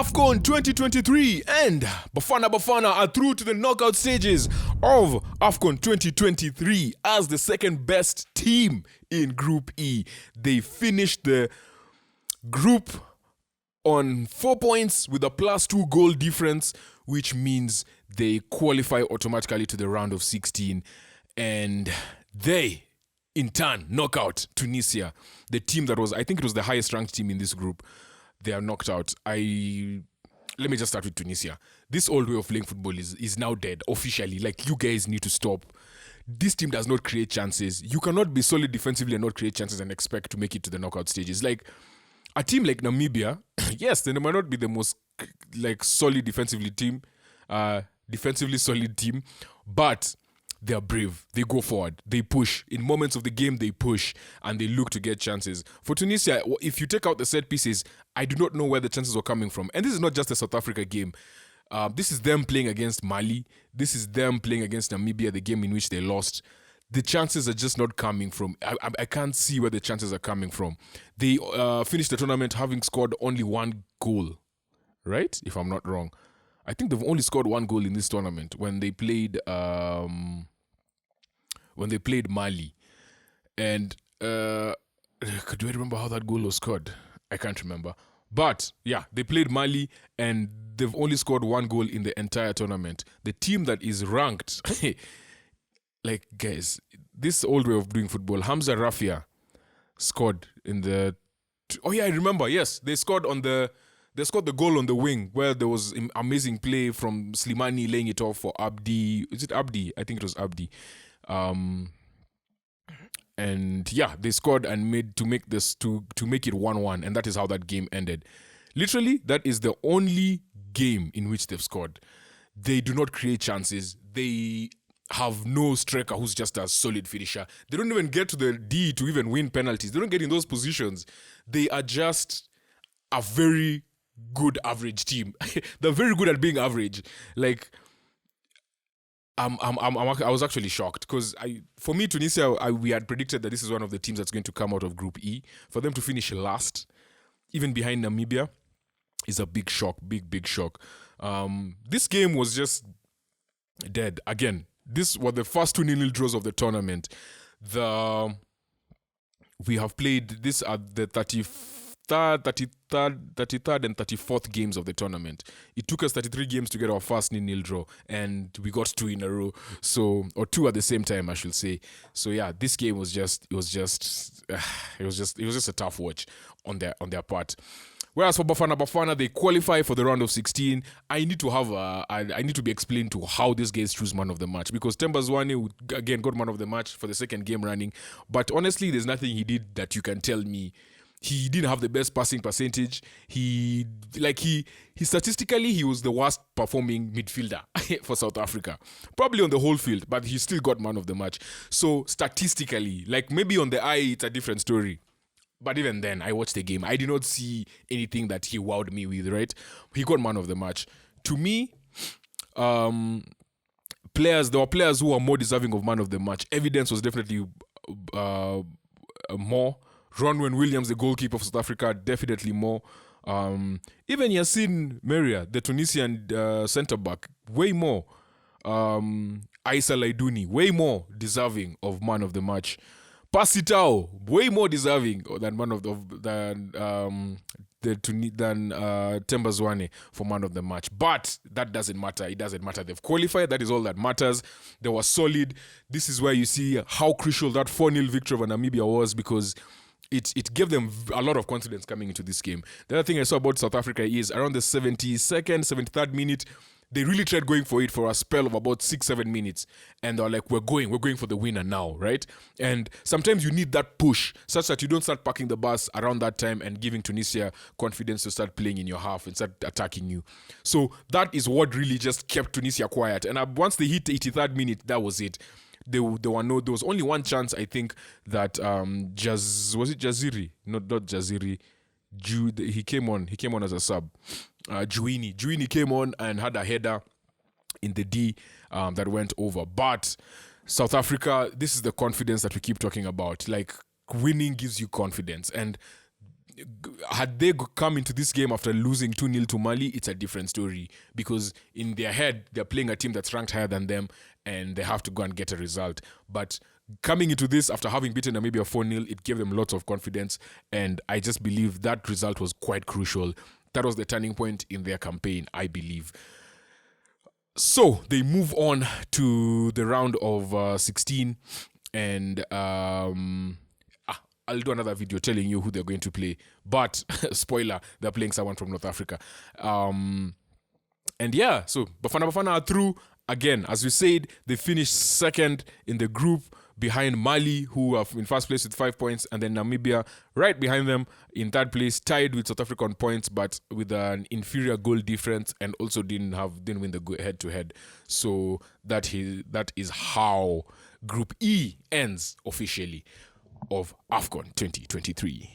AFCON 2023 and Bafana Bafana are through to the knockout stages of AFCON 2023 as the second best team in Group E. They finished the group on 4 points with a +2 goal difference, which means they qualify automatically to the round of 16, and they in turn knock out Tunisia, the team that was, I think it was the highest ranked team in this group. They are knocked out. Let me just start with Tunisia. This old way of playing football is now dead officially. Like, you guys need to stop. This team does not create chances. You cannot be solid defensively and not create chances and expect to make it to the knockout stages. Like, a team like Namibia, yes, they might not be the most solid defensively solid team, but they are brave. They go forward. They push. In moments of the game, they push and they look to get chances. For Tunisia, if you take out the set pieces, I do not know where the chances were coming from. And this is not just a South Africa game. This is them playing against Mali. This is them playing against Namibia, the game in which they lost. The chances are just not coming from. I can't see where the chances are coming from. They finished the tournament having scored only one goal, right? If I'm not wrong. I think they've only scored one goal in this tournament when they played Mali. And do I remember how that goal was scored? I can't remember. But yeah, they played Mali and they've only scored one goal in the entire tournament. The team that is ranked, like, guys, this old way of doing football, Hamza Rafia scored in the... Oh yeah, I remember. Yes, they scored the goal on the wing where there was amazing play from Slimani laying it off for Abdi. Is it Abdi? I think it was Abdi. And yeah, they scored and made to make this to make it 1-1, and that is how that game ended. Literally, that is the only game in which they've scored. They do not create chances. They have no striker who's just a solid finisher. They don't even get to the D to even win penalties. They don't get in those positions. They are just a very good average team. They're very good at being average. Like, I was actually shocked because for me, Tunisia, we had predicted that this is one of the teams that's going to come out of Group E. For them to finish last, even behind Namibia, is a big shock, big shock. This game was just dead. Again, this were the first 2-0 draws of the tournament. We have played this at the 33rd and 34th games of the tournament. It took us 33 games to get our first 0-0 draw, and we got 2 in a row. So, or 2 at the same time, I should say. So yeah, this game was just a tough watch on their part. Whereas for Bafana Bafana, they qualify for the round of 16. I need to be explained to how these guys choose man of the match, because Temba Zwane again got man of the match for the second game running. But honestly, there's nothing he did that you can tell me. He didn't have the best passing percentage. He statistically, he was the worst performing midfielder for South Africa. Probably on the whole field, but he still got man of the match. So statistically, like, maybe on the eye, it's a different story. But even then, I watched the game. I did not see anything that he wowed me with, right? He got man of the match. To me, there were players who were more deserving of man of the match. Evidence was definitely more. Ronwen Williams, the goalkeeper for South Africa, definitely more. Even Yassine Meria, the Tunisian centre-back, way more. Aissa Laidouni, way more deserving of man of the match. Pasitao, way more deserving than Temba Zwane for man of the match. But that doesn't matter. It doesn't matter. They've qualified. That is all that matters. They were solid. This is where you see how crucial that 4-0 victory over Namibia was, because it gave them a lot of confidence coming into this game. The other thing I saw about South Africa is around the 72nd, 73rd minute, they really tried going for it for a spell of about 6-7 minutes. And they're like, we're going for the winner now, right? And sometimes you need that push such that you don't start parking the bus around that time and giving Tunisia confidence to start playing in your half and start attacking you. So that is what really just kept Tunisia quiet. And once they hit the 83rd minute, that was it. There was only one chance, I think, that was it Jaziri? Not Jaziri. He came on as a sub. Juini came on and had a header in the D that went over. But South Africa, this is the confidence that we keep talking about. Like, winning gives you confidence, and had they come into this game after losing 2-0 to Mali, it's a different story, because in their head they're playing a team that's ranked higher than them and they have to go and get a result. But coming into this after having beaten Namibia 4-0, it gave them lots of confidence, and I just believe that result was quite crucial. That was the turning point in their campaign, I believe. So they move on to the round of 16, and I'll do another video telling you who they're going to play. But spoiler, they're playing someone from North Africa. And yeah, so Bafana Bafana are through. Again, as we said, they finished second in the group behind Mali, who are in first place with 5 points, and then Namibia right behind them in third place, tied with South Africa on points, but with an inferior goal difference, and also didn't win the head-to-head. So that is how Group E ends officially of AFCON 2023.